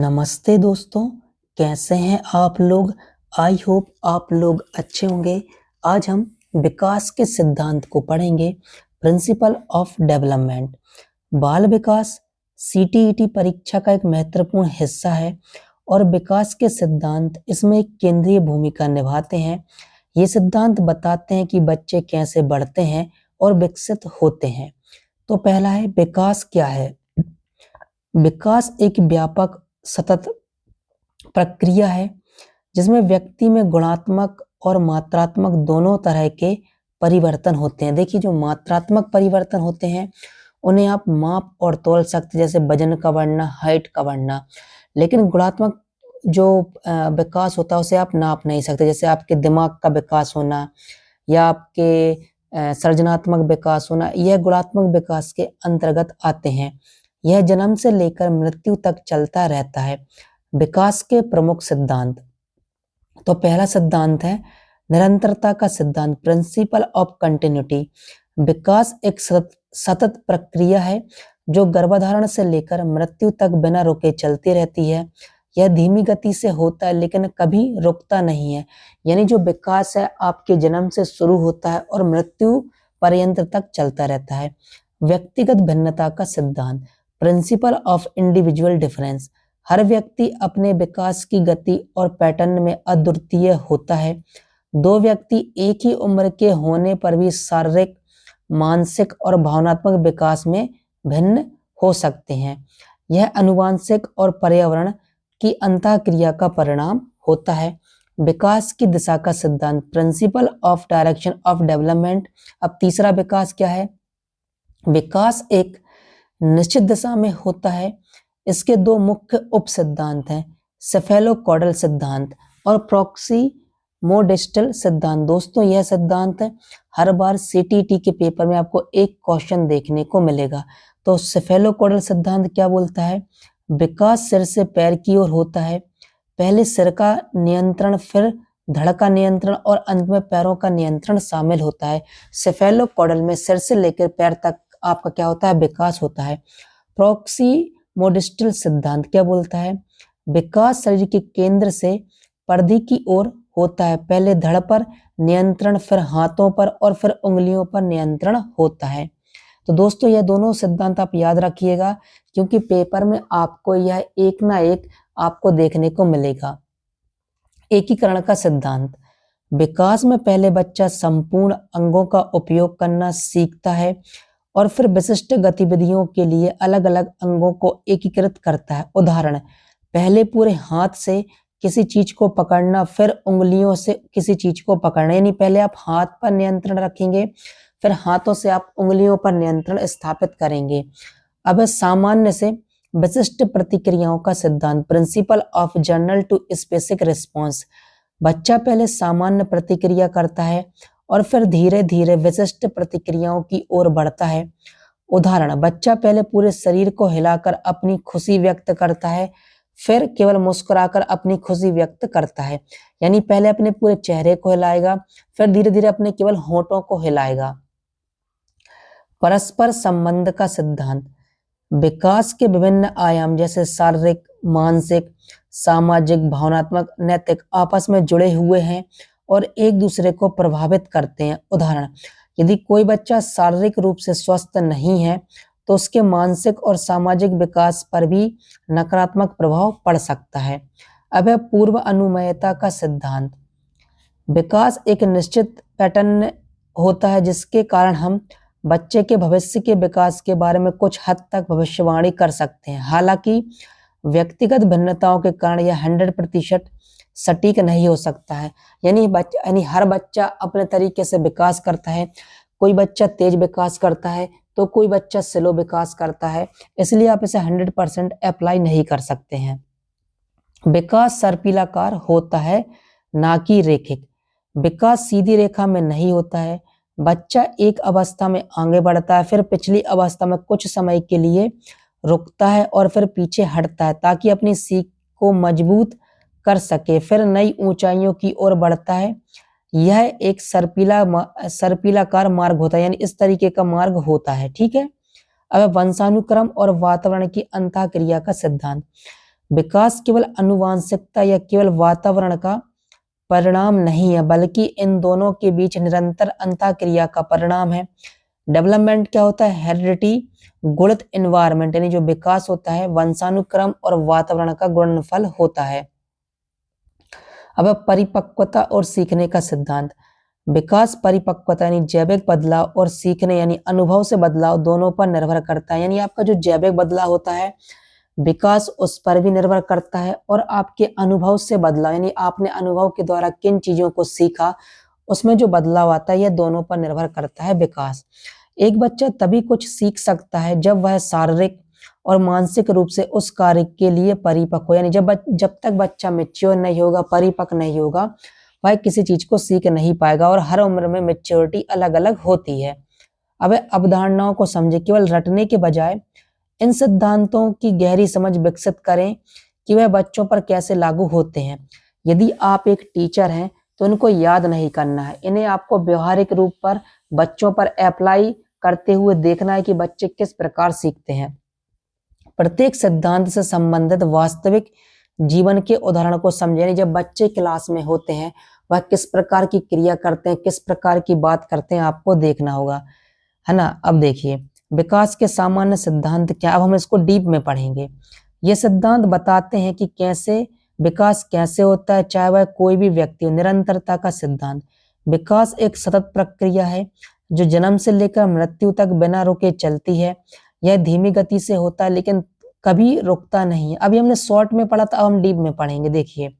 नमस्ते दोस्तों, कैसे हैं आप लोग? आई होप आप लोग अच्छे होंगे। आज हम विकास के सिद्धांत को पढ़ेंगे। Principle of development. बाल विकास सीटीईटी परीक्षा का एक महत्वपूर्ण हिस्सा है और विकास के सिद्धांत इसमें एक केंद्रीय भूमिका निभाते हैं। ये सिद्धांत बताते हैं कि बच्चे कैसे बढ़ते हैं और विकसित होते हैं। तो पहला है, विकास क्या है? विकास एक व्यापक सतत प्रक्रिया है जिसमें व्यक्ति में गुणात्मक और मात्रात्मक दोनों तरह के परिवर्तन होते हैं। देखिए, जो मात्रात्मक परिवर्तन होते हैं उन्हें आप माप और तौल सकते हैं, जैसे वजन का बढ़ना, हाइट का बढ़ना। लेकिन गुणात्मक जो विकास होता है उसे आप नाप नहीं सकते, जैसे आपके दिमाग का विकास होना या आपके सृजनात्मक विकास होना, यह गुणात्मक विकास के अंतर्गत आते हैं। यह जन्म से लेकर मृत्यु तक चलता रहता है। विकास के प्रमुख सिद्धांत। तो पहला सिद्धांत है निरंतरता का सिद्धांत, प्रिंसिपल ऑफ कंटिन्यूटी। विकास एक सतत प्रक्रिया है जो गर्भधारण से लेकर मृत्यु तक बिना रुके चलती रहती है। यह धीमी गति से होता है लेकिन कभी रुकता नहीं है। यानी जो विकास है आपके जन्म से शुरू होता है और मृत्यु पर्यंत तक चलता रहता है। व्यक्तिगत भिन्नता का सिद्धांत, प्रिंसिपल ऑफ इंडिविजुअल डिफरेंस। हर व्यक्ति अपने विकास की गति और पैटर्न में अद्वितीय होता है। दो व्यक्ति एक ही उम्र के होने पर भी शारीरिक, मानसिक और भावनात्मक विकास में भिन्न हो सकते हैं। यह आनुवंशिक और पर्यावरण की अंतःक्रिया का परिणाम होता है। विकास की दिशा का सिद्धांत, principle of direction of development. अब तीसरा विकास क्या है? विकास एक निश्चित दिशा में होता है। इसके दो मुख्य उप सिद्धांत हैं, सेफेलोकॉडल सिद्धांत और प्रॉक्सिमोडिस्टल सिद्धांत। दोस्तों, यह सिद्धांत हर बार सीटीटी के पेपर में आपको एक क्वेश्चन देखने को मिलेगा। तो सेफेलोकॉडल सिद्धांत क्या बोलता है? विकास सिर से पैर की ओर होता है। पहले सिर का नियंत्रण, फिर धड़ का नियंत्रण और अंत में पैरों का नियंत्रण शामिल होता है। सेफेलोकॉडल में सिर से लेकर पैर तक आपका क्या होता है? विकास होता है। प्रॉक्सिमोडिस्टल सिद्धांत क्या बोलता है? विकास शरीर के केंद्र से परिधि की ओर होता है। पहले धड़ पर नियंत्रण, फिर हाथों पर और फिर उंगलियों पर नियंत्रण होता है। तो दोस्तों, यह दोनों सिद्धांत आप याद रखिएगा क्योंकि पेपर में आपको यह एक ना एक आपको देखने को मिलेगा। एकीकरण का सिद्धांत, विकास में पहले बच्चा संपूर्ण अंगों का उपयोग करना सीखता है और फिर विशिष्ट गतिविधियों के लिए अलग अलग अंगों को एकीकृत करता है। उदाहरण, पहले पूरे हाथ से किसी चीज को पकड़ना, फिर उंगलियों से किसी चीज को पकड़ना। यानी पहले आप हाथ पर नियंत्रण रखेंगे, फिर हाथों से आप उंगलियों पर नियंत्रण स्थापित करेंगे। अब सामान्य से विशिष्ट प्रतिक्रियाओं का सिद्धांत, principle of general to specific response. बच्चा पहले सामान्य प्रतिक्रिया करता है और फिर धीरे धीरे विशिष्ट प्रतिक्रियाओं की ओर बढ़ता है। उदाहरण, बच्चा पहले पूरे शरीर को हिलाकर अपनी खुशी व्यक्त करता है, फिर केवल मुस्कुराकर अपनी खुशी व्यक्त करता है। यानी पहले अपने पूरे चेहरे को हिलाएगा, फिर धीरे धीरे अपने केवल होंठों को हिलाएगा। परस्पर संबंध का सिद्धांत, विकास के विभिन्न आयाम जैसे शारीरिक, मानसिक, सामाजिक, भावनात्मक, नैतिक आपस में जुड़े हुए हैं और एक दूसरे को प्रभावित करते हैं। उदाहरण, यदि कोई बच्चा शारीरिक रूप से स्वस्थ नहीं है तो उसके मानसिक और सामाजिक विकास पर भी नकारात्मक प्रभाव पड़ सकता है। अब है पूर्व अनुमेयता का सिद्धांत, विकास एक निश्चित पैटर्न होता है जिसके कारण हम बच्चे के भविष्य के विकास के बारे में कुछ हद तक भविष्यवाणी कर सकते हैं। हालांकि व्यक्तिगत भिन्नताओं के कारण यह 100% सटीक नहीं हो सकता है। यानी हर बच्चा अपने तरीके से विकास करता है। कोई बच्चा तेज विकास करता है तो कोई बच्चा स्लो विकास करता है, इसलिए आप इसे 100% अप्लाई नहीं कर सकते हैं। विकास सर्पिलाकार होता है, ना कि रेखिक। विकास सीधी रेखा में नहीं होता है। बच्चा एक अवस्था में आगे बढ़ता है, फिर पिछली अवस्था में कुछ समय के लिए रुकता है और फिर पीछे हटता है ताकि अपनी सीख को मजबूत कर सके, फिर नई ऊंचाइयों की ओर बढ़ता है। यह एक सर्पिलाकार मार्ग होता है, यानी इस तरीके का मार्ग होता है। ठीक है। अब वंशानुक्रम और वातावरण की अंतःक्रिया का सिद्धांत, विकास केवल आनुवांशिकता या केवल वातावरण का परिणाम नहीं है, बल्कि इन दोनों के बीच निरंतर अंतःक्रिया का परिणाम है। डेवलपमेंट क्या होता है? हेरिडिटी गुणित एनवायरनमेंट, यानी जो विकास होता है वंशानुक्रम और वातावरण का गुणनफल होता है। अब परिपक्वता और सीखने का सिद्धांत। विकास परिपक्वता यानी जैविक बदलाव और सीखने यानी अनुभव से बदलाव दोनों पर निर्भर करता है। यानी आपका जो जैविक बदलाव होता है, विकास उस पर भी निर्भर करता है, और आपके अनुभव से बदलाव यानी आपने अनुभव के द्वारा किन चीजों को सीखा, उसमें जो बदलाव आता है, यह दोनों पर निर्भर करता है विकास। एक बच्चा तभी कुछ सीख सकता है जब वह शारीरिक और मानसिक रूप से उस कार्य के लिए परिपक्व हो। यानी जब तक बच्चा मैच्योर नहीं होगा, परिपक्व नहीं होगा, वह किसी चीज को सीख नहीं पाएगा। और हर उम्र में मैच्योरिटी अलग अलग होती है। अब अवधारणाओं को समझे, केवल रटने के बजाय इन सिद्धांतों की गहरी समझ विकसित करें कि वह बच्चों पर कैसे लागू होते हैं। यदि आप एक टीचर हैं तो इनको याद नहीं करना है, इन्हें आपको व्यवहारिक रूप पर बच्चों पर अप्लाई करते हुए देखना है कि बच्चे किस प्रकार सीखते हैं। प्रत्येक सिद्धांत से संबंधित वास्तविक जीवन के उदाहरण को समझें। जब बच्चे क्लास में होते हैं, वह किस प्रकार की क्रिया करते हैं, किस प्रकार की बात करते हैं, आपको देखना होगा, है ना। अब देखिए, विकास के सामान्य सिद्धांत क्या, अब हम इसको डीप में पढ़ेंगे। ये सिद्धांत बताते हैं कि कैसे विकास कैसे होता है, चाहे वह कोई भी व्यक्ति हो। निरंतरता का सिद्धांत। विकास एक सतत प्रक्रिया है जो जन्म से लेकर मृत्यु तक बिना रुके चलती है। यह धीमी गति से होता है लेकिन कभी रुकता नहीं है। अभी हमने शॉर्ट में पढ़ा था, अब हम डीप में पढ़ेंगे। देखिए,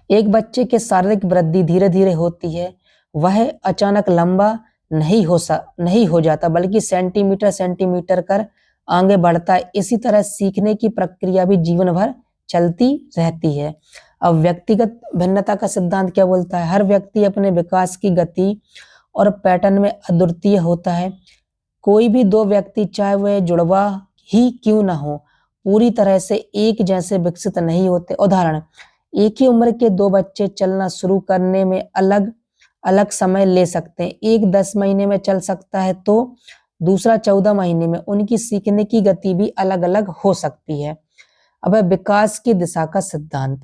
एक बच्चे के शारीरिक वृद्धि धीरे धीरे होती है, वह अचानक लंबा नहीं हो जाता, बल्कि सेंटीमीटर सेंटीमीटर कर आगे बढ़ता है। इसी तरह सीखने की प्रक्रिया भी जीवन भर चलती रहती है। अब व्यक्तिगत भिन्नता का सिद्धांत क्या बोलता है? हर व्यक्ति अपने विकास की गति और पैटर्न में अद्वितीय होता है। कोई भी दो व्यक्ति, चाहे वह जुड़वा ही क्यों ना हो, पूरी तरह से एक जैसे विकसित नहीं होते। उदाहरण, एक ही उम्र के दो बच्चे चलना शुरू करने में अलग अलग समय ले सकते हैं। एक 10 महीने में चल सकता है तो दूसरा 14 महीने में। उनकी सीखने की गति भी अलग अलग हो सकती है। अब है विकास की दिशा का सिद्धांत।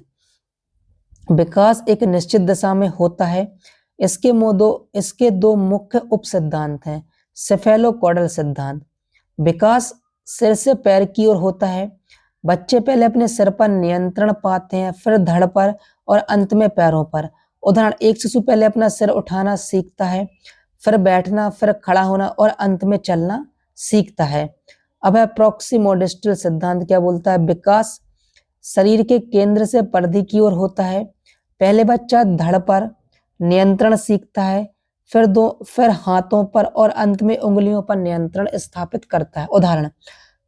विकास एक निश्चित दिशा में होता है। इसके दो मुख्य उप सिद्धांत हैं। सेफेलोकॉडल सिद्धांत। विकास सिर से पैर की ओर होता है। बच्चे पहले अपने सिर पर नियंत्रण पाते हैं, फिर धड़ पर और अंत में पैरों पर। उदाहरण, एक शिशु पहले अपना सिर उठाना सीखता है, फिर बैठना, फिर खड़ा होना और अंत में चलना सीखता है। अब है प्रॉक्सिमोडिस्टल सिद्धांत क्या बोलता है? विकास शरीर के केंद्र से परिधि की ओर होता है। पहले बच्चा धड़ पर नियंत्रण सीखता है, फिर हाथों पर और अंत में उंगलियों पर नियंत्रण स्थापित करता है। उदाहरण,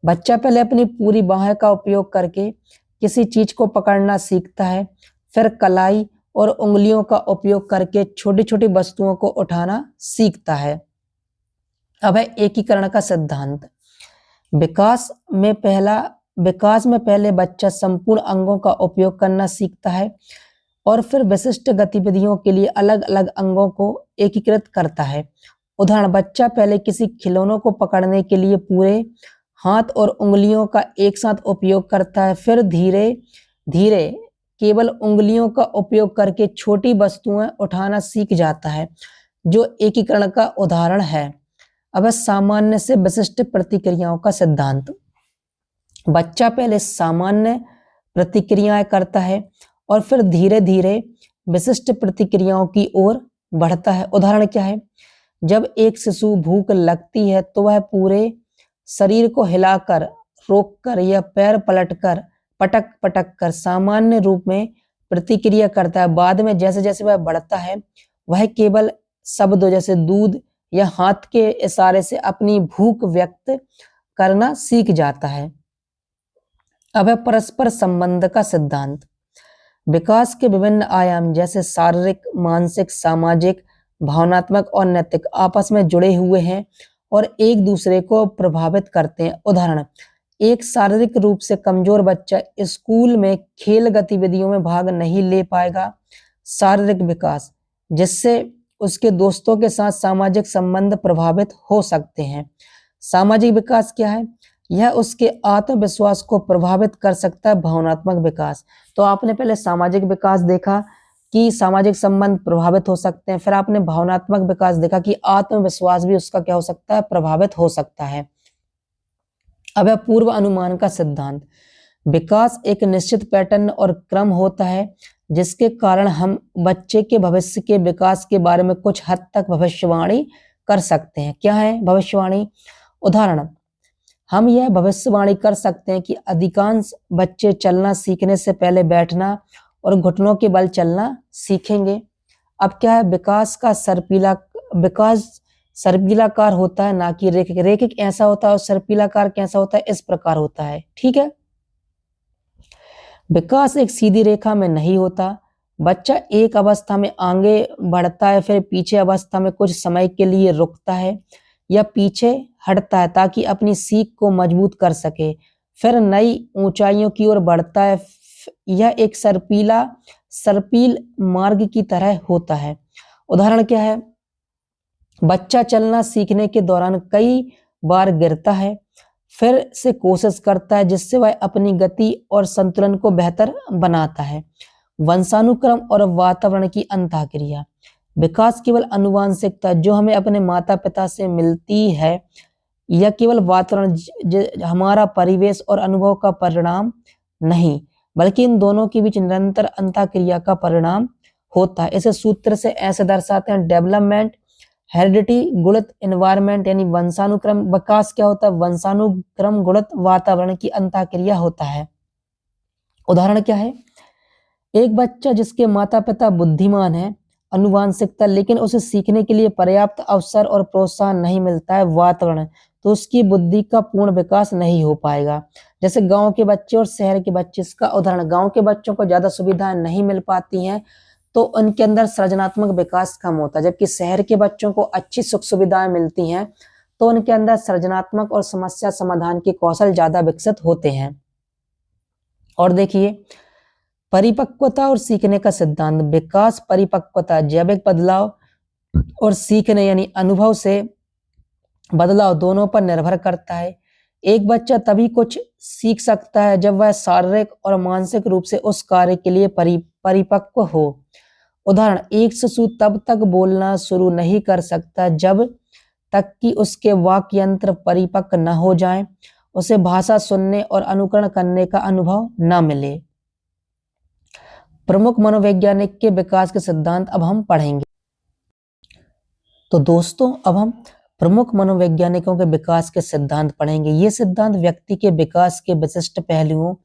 बच्चा पहले अपनी पूरी बाहें का उपयोग करके किसी चीज को पकड़ना सीखता है, फिर कलाई और उंगलियों का उपयोग करके छोटी छोटी वस्तुओं को उठाना सीखता है। अब है एकीकरण का सिद्धांत। विकास में पहले बच्चा संपूर्ण अंगों का उपयोग करना सीखता है और फिर विशिष्ट गतिविधियों के लिए अलग अलग अंगों को एकीकृत करता है। उदाहरण, बच्चा पहले किसी खिलौनों को पकड़ने के लिए पूरे हाथ और उंगलियों का एक साथ उपयोग करता है, फिर धीरे धीरे केवल उंगलियों का उपयोग करके छोटी वस्तुएं उठाना सीख जाता है, जो एकीकरण का उदाहरण है। अब सामान्य से विशिष्ट प्रतिक्रियाओं का सिद्धांत। बच्चा पहले सामान्य प्रतिक्रियाएं करता है और फिर धीरे धीरे विशिष्ट प्रतिक्रियाओं की ओर बढ़ता है। उदाहरण क्या है? जब एक शिशु भूख लगती है तो वह पूरे शरीर को हिलाकर, रोककर या पैर पलटकर, पटक पटक कर सामान्य रूप में प्रतिक्रिया करता है। बाद में जैसे जैसे वह बढ़ता है, वह केवल शब्दों जैसे दूध या हाथ के इशारे से अपनी भूख व्यक्त करना सीख जाता है। अब है परस्पर संबंध का सिद्धांत। विकास के विभिन्न आयाम जैसे शारीरिक, मानसिक, सामाजिक, भावनात्मक और नैतिक आपस में जुड़े हुए हैं और एक दूसरे को प्रभावित करते हैं। उदाहरण, एक शारीरिक रूप से कमजोर बच्चा स्कूल में खेल गतिविधियों में भाग नहीं ले पाएगा। शारीरिक विकास, जिससे उसके दोस्तों के साथ सामाजिक संबंध प्रभावित हो सकते हैं। सामाजिक विकास क्या है? यह उसके आत्मविश्वास को प्रभावित कर सकता है। भावनात्मक विकास, तो आपने पहले सामाजिक विकास देखा कि सामाजिक संबंध प्रभावित हो सकते हैं, फिर आपने भावनात्मक विकास देखा कि आत्मविश्वास भी उसका क्या हो सकता है, प्रभावित हो सकता है। अब है पूर्व अनुमान का सिद्धांत। विकास एक निश्चित पैटर्न और क्रम होता है जिसके कारण हम बच्चे के भविष्य के विकास के बारे में कुछ हद तक भविष्यवाणी कर सकते हैं। क्या है भविष्यवाणी? उदाहरण, हम यह भविष्यवाणी कर सकते हैं कि अधिकांश बच्चे चलना सीखने से पहले बैठना और घुटनों के बल चलना सीखेंगे। अब क्या है, विकास सर्पिलाकार होता है, ना कि रेखिक। रेखिक ऐसा होता है और सर्पिलाकार कैसा होता है, इस प्रकार होता है। ठीक है, विकास एक सीधी रेखा में नहीं होता। बच्चा एक अवस्था में आगे बढ़ता है, फिर पीछे अवस्था में कुछ समय के लिए रुकता है या पीछे हटता है ताकि अपनी सीख को मजबूत कर सके, फिर नई ऊंचाइयों की ओर बढ़ता है। यह एक सर्पिल मार्ग की तरह होता है। उदाहरण क्या है, बच्चा चलना सीखने के दौरान कई बार गिरता है, फिर से कोशिश करता है जिससे वह अपनी गति और संतुलन को बेहतर बनाता है। वंशानुक्रम और वातावरण की अंतःक्रिया। विकास केवल आनुवंशिकता जो हमें अपने माता पिता से मिलती है या केवल वातावरण हमारा परिवेश और अनुभव का परिणाम नहीं, बल्कि इन दोनों के बीच निरंतर अंतःक्रिया का परिणाम होता है। इसे सूत्र से ऐसे दर्शाते हैं, डेवलपमेंट हेरिडिटी गुणित एनवायरनमेंट, यानी वंशानुक्रम। विकास क्या होता है, वंशानुक्रम गुणित वातावरण की अंतःक्रिया होता है। उदाहरण क्या है, एक बच्चा जिसके माता पिता बुद्धिमान है, आनुवंशिकता, लेकिन उसे सीखने के लिए पर्याप्त अवसर और प्रोत्साहन नहीं मिलता है, वातावरण, तो उसकी बुद्धि का पूर्ण विकास नहीं हो पाएगा। जैसे गांव के बच्चे और शहर के बच्चे, इसका उदाहरण, गांव के बच्चों को ज्यादा सुविधाएं नहीं मिल पाती हैं तो उनके अंदर सृजनात्मक विकास कम होता है, जबकि शहर के बच्चों को अच्छी सुख सुविधाएं मिलती हैं तो उनके अंदर सृजनात्मक और समस्या समाधान के कौशल ज्यादा विकसित होते हैं। और देखिए, परिपक्वता और सीखने का सिद्धांत। विकास, परिपक्वता, जैविक बदलाव और सीखने यानी अनुभव से बदलाव दोनों पर निर्भर करता है। एक बच्चा तभी कुछ सीख सकता है जब वह शारीरिक और मानसिक रूप से उस कार्य के लिए परिपक्व हो। उदाहरण, एक शिशु तब तक बोलना शुरू नहीं कर सकता जब तक कि उसके वाक्य यंत्र परिपक्व न हो जाएं, उसे भाषा सुनने और अनुकरण करने का अनुभव न मिले। प्रमुख मनोवैज्ञानिक के विकास के सिद्धांत अब हम पढ़ेंगे। तो दोस्तों, अब हम प्रमुख मनोवैज्ञानिकों के विकास के सिद्धांत पढ़ेंगे। ये सिद्धांत व्यक्ति के विकास के विशिष्ट पहलुओं,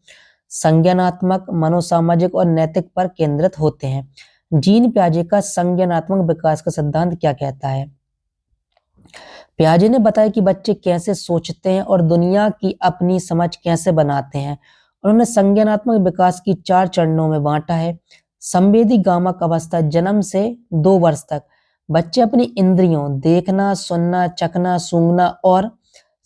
संज्ञानात्मक, मनोसामाजिक और नैतिक पर केंद्रित होते हैं। जीन पियाजे का संज्ञानात्मक विकास का सिद्धांत क्या कहता है? पियाजे ने बताया कि बच्चे कैसे सोचते हैं और दुनिया की अपनी समझ कैसे बनाते हैं। उन्होंने संज्ञानात्मक विकास की 4 चरणों में बांटा है। संवेदी गामक अवस्था, जन्म से 2 वर्ष तक बच्चे अपनी इंद्रियों, देखना, सुनना, चखना, सूंघना और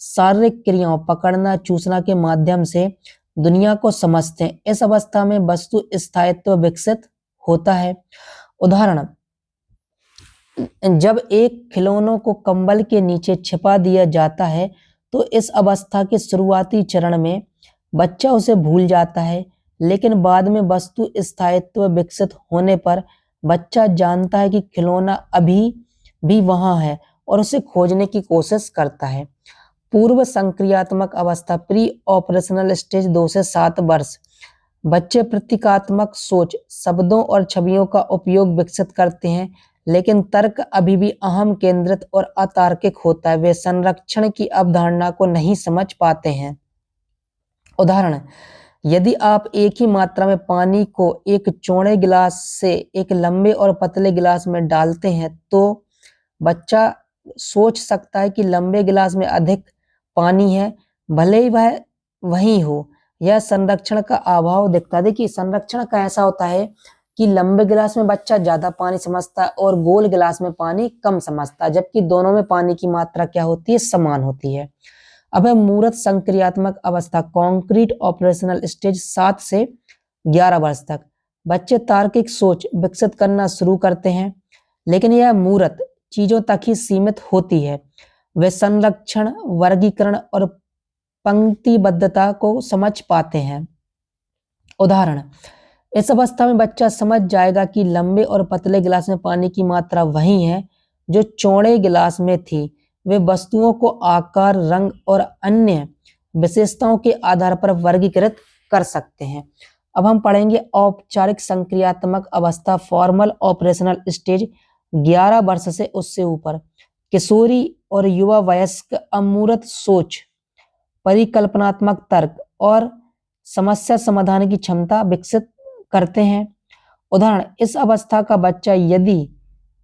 शारीरिक क्रियाओं, पकड़ना, चूसना के माध्यम से दुनिया को समझते हैं। इस अवस्था में वस्तु स्थायित्व विकसित होता है। उदाहरण, जब एक खिलौनों को कंबल के नीचे छिपा दिया जाता है तो इस अवस्था के शुरुआती चरण में बच्चा उसे भूल जाता है, लेकिन बाद में वस्तु स्थायित्व विकसित होने पर बच्चा जानता है कि खिलौना अभी भी वहां है और उसे खोजने की कोशिश करता है। पूर्व संक्रियात्मक अवस्था, प्री ऑपरेशनल स्टेज, 2 से 7 वर्ष बच्चे प्रतीकात्मक सोच, शब्दों और छवियों का उपयोग विकसित करते हैं, लेकिन तर्क अभी भी अहम केंद्रित और अतार्किक होता है। वे संरक्षण की अवधारणा को नहीं समझ पाते हैं। उदाहरण, यदि आप एक ही मात्रा में पानी को एक चौड़े गिलास से एक लंबे और पतले गिलास में डालते हैं तो बच्चा सोच सकता है कि लंबे गिलास में अधिक पानी है, भले ही वह वही हो। यह संरक्षण का अभाव दिखता है। देखिए, संरक्षण का ऐसा होता है कि लंबे गिलास में बच्चा ज्यादा पानी समझता है और गोल गिलास में पानी कम समझता है, जबकि दोनों में पानी की मात्रा क्या होती है, समान होती है। अब है मूर्त संक्रियात्मक अवस्था, कॉन्क्रीट ऑपरेशनल स्टेज, 7 से 11 वर्ष तक बच्चे तार्किक सोच विकसित करना शुरू करते हैं, लेकिन यह मूर्त चीजों तक ही सीमित होती है। वे संरक्षण, वर्गीकरण और पंक्तिबद्धता को समझ पाते हैं। उदाहरण, इस अवस्था में बच्चा समझ जाएगा कि लंबे और पतले गिलास में पानी की मात्रा वही है जो चौड़े गिलास में थी। वे वस्तुओं को आकार, रंग और अन्य विशेषताओं के आधार पर वर्गीकृत कर सकते हैं। अब हम पढ़ेंगे औपचारिक संक्रियात्मक अवस्था, फॉर्मल ऑपरेशनल स्टेज, 11 वर्ष से उससे ऊपर। किशोरी और युवा वयस्क अमूर्त सोच, परिकल्पनात्मक तर्क और समस्या समाधान की क्षमता विकसित करते हैं। उदाहरण, इस अवस्था का बच्चा यदि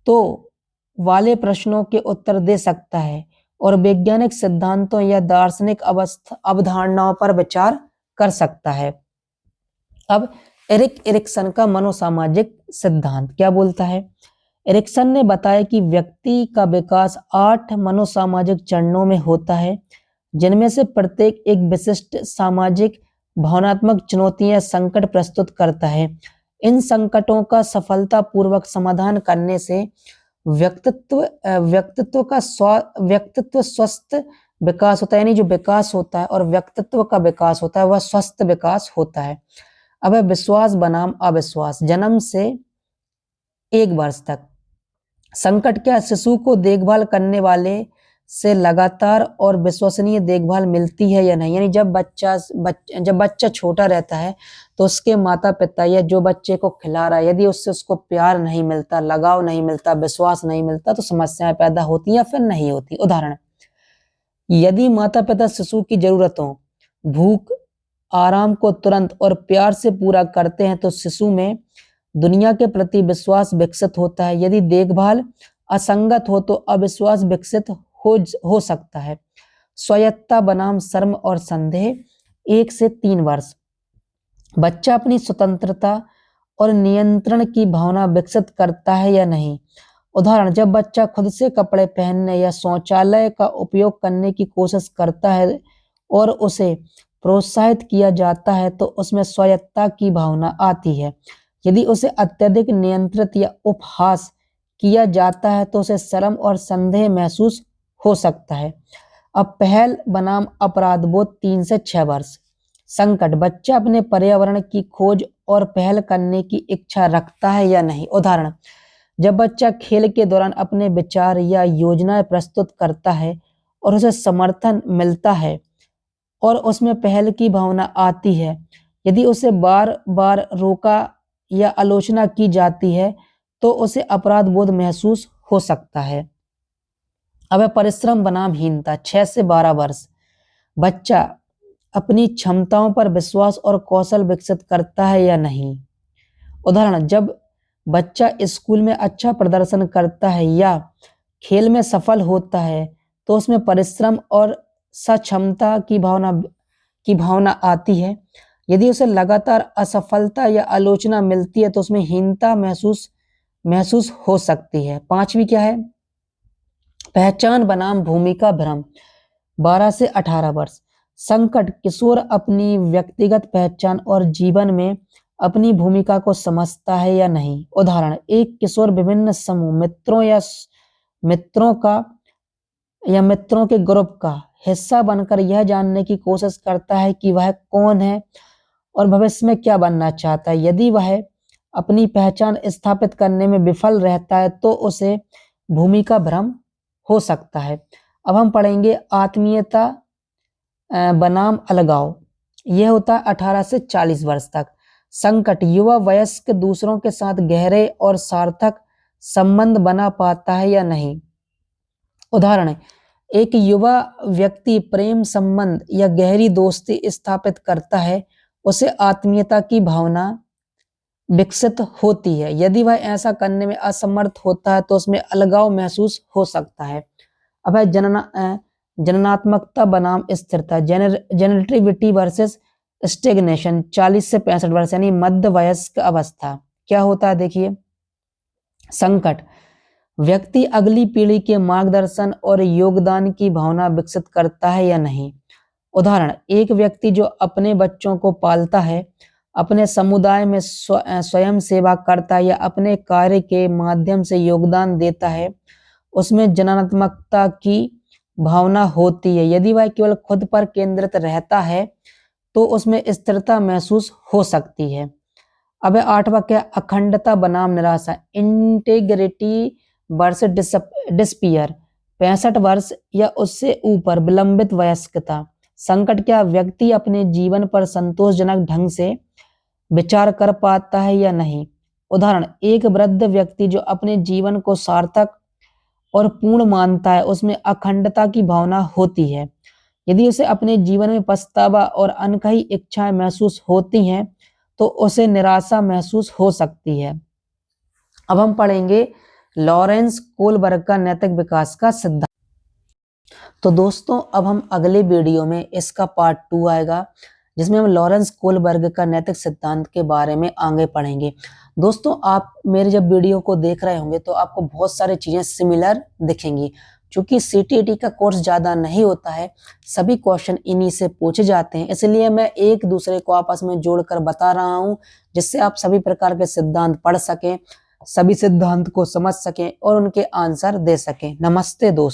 तो वाले प्रश्नों के उत्तर दे सकता है और वैज्ञानिक सिद्धांतों या दार्शनिक अवधारणाओं पर विचार कर सकता है। अब एरिक एरिक्सन का मनोसामाजिक सिद्धांत क्या बोलता है? एरिक्सन ने बताया कि व्यक्ति का विकास 8 मनोसामाजिक चरणों में होता है, जिनमें से प्रत्येक एक विशिष्ट सामाजिक भावनात्मक चुनौतियां संकट प्रस्तुत करता है। इन संकटों का सफलतापूर्वक समाधान करने से व्यक्तित्व स्वस्थ विकास होता है, यानी जो विकास होता है और व्यक्तित्व का विकास होता है वह स्वस्थ विकास होता है। अब विश्वास बनाम अविश्वास, जन्म से 1 वर्ष तक। संकट क्या शिशु को देखभाल करने वाले से लगातार और विश्वसनीय देखभाल मिलती है या नहीं? यानी जब बच्चा छोटा रहता है तो उसके माता पिता या जो बच्चे को खिला रहा है, यदि उससे उसको प्यार नहीं मिलता, लगाव नहीं मिलता, विश्वास नहीं मिलता, तो समस्याएं पैदा होती या फिर नहीं होती। उदाहरण, यदि माता पिता शिशु की जरूरतों, भूख, आराम को तुरंत और प्यार से पूरा करते हैं तो शिशु में दुनिया के प्रति विश्वास विकसित होता है। यदि देखभाल असंगत हो तो अविश्वास विकसित हो सकता है। स्वायत्तता बनाम शर्म और संदेह, 1 से 3 वर्ष। बच्चा अपनी स्वतंत्रता और नियंत्रण की भावना विकसित करता है या नहीं? उदाहरण, जब बच्चा खुद से कपड़े पहनने या शौचालय का उपयोग करने की कोशिश करता है और उसे प्रोत्साहित किया जाता है तो उसमें स्वायत्तता की भावना आती है। यदि उसे अत्यधिक नियंत्रित या उपहास किया जाता है तो उसे शर्म और संदेह महसूस हो सकता है। अब पहल बनाम अपराध बोध, 3 से 6 वर्ष। संकट, बच्चा अपने पर्यावरण की खोज और पहल करने की इच्छा रखता है या नहीं? उदाहरण, जब बच्चा खेल के दौरान अपने विचार या योजनाएं प्रस्तुत करता है और उसे समर्थन मिलता है और उसमें पहल की भावना आती है। यदि उसे बार बार रोका या आलोचना की जाती है तो उसे अपराध बोध महसूस हो सकता है। अब परिश्रम बनाम हीनता, 6 से 12 वर्ष। बच्चा अपनी क्षमताओं पर विश्वास और कौशल विकसित करता है या नहीं? उदाहरण, जब बच्चा स्कूल में अच्छा प्रदर्शन करता है या खेल में सफल होता है तो उसमें परिश्रम और सक्षमता की भावना आती है। यदि उसे लगातार असफलता या आलोचना मिलती है तो उसमें हीनता महसूस हो सकती है। 5वीं क्या है? पहचान बनाम भूमिका भ्रम, 12 से 18 वर्ष। संकट, किशोर अपनी व्यक्तिगत पहचान और जीवन में अपनी भूमिका को समझता है या नहीं? उदाहरण, एक किशोर विभिन्न समूह मित्रों के ग्रुप का हिस्सा बनकर यह जानने की कोशिश करता है कि वह कौन है और भविष्य में क्या बनना चाहता है। यदि वह अपनी पहचान स्थापित करने में विफल रहता है तो उसे भूमिका भ्रम हो सकता है। अब हम पढ़ेंगे आत्मीयता बनाम अलगाव, यह होता है 18 से 40 वर्ष तक। संकट, युवा वयस्क दूसरों के साथ गहरे और सार्थक संबंध बना पाता है या नहीं? उदाहरण, एक युवा व्यक्ति प्रेम संबंध या गहरी दोस्ती स्थापित करता है, उसे आत्मीयता की भावना विकसित होती है। यदि वह ऐसा करने में असमर्थ होता है तो उसमें अलगाव महसूस हो सकता है। अब है जननात्मकता बनाम स्थिरता, जेनेटिविटी वर्सेस स्टेग्नेशन, 40 से 65 वर्ष यानी मध्य वयस्क अवस्था। क्या होता है देखिए, संकट, व्यक्ति अगली पीढ़ी के मार्गदर्शन और योगदान की भावना विकसित करता है या नहीं? उदाहरण, एक व्यक्ति जो अपने बच्चों को पालता है, अपने समुदाय में स्वयं सेवा करता है या अपने कार्य के माध्यम से योगदान देता है, उसमें जननात्मकता की भावना होती है। यदि वह केवल खुद पर केंद्रित रहता है तो उसमें स्थिरता महसूस हो सकती है। अब 8वां क्या, अखंडता बनाम निराशा, इंटेग्रिटी वर्सेस डिस्पियर। 65 वर्ष या उससे ऊपर विलंबित वयस्कता। संकट क्या, व्यक्ति अपने जीवन पर संतोषजनक ढंग से विचार कर पाता है या नहीं। उदाहरण, एक वृद्ध व्यक्ति जो अपने जीवन को सार्थक और पूर्ण मानता है उसमें अखंडता की भावना होती है। यदि उसे अपने जीवन में पछतावा और अनकही इच्छाएं महसूस होती हैं तो उसे निराशा महसूस हो सकती है। अब हम पढ़ेंगे लॉरेंस कोलबर्ग का नैतिक विकास का सिद्धांत। तो दोस्तों अब हम अगले वीडियो में इसका पार्ट 2 आएगा जिसमें हम लॉरेंस कोलबर्ग का नैतिक सिद्धांत के बारे में आगे पढ़ेंगे। दोस्तों आप मेरे जब वीडियो को देख रहे होंगे तो आपको बहुत सारी चीजें सिमिलर दिखेंगी। चूंकि सीटीईटी का कोर्स ज्यादा नहीं होता है, सभी क्वेश्चन इन्हीं से पूछे जाते हैं, इसलिए मैं एक दूसरे को आपस में जोड़कर बता रहा हूं जिससे आप सभी प्रकार के सिद्धांत पढ़ सकें, सभी सिद्धांत को समझ सकें और उनके आंसर दे सकें। नमस्ते दोस्तों।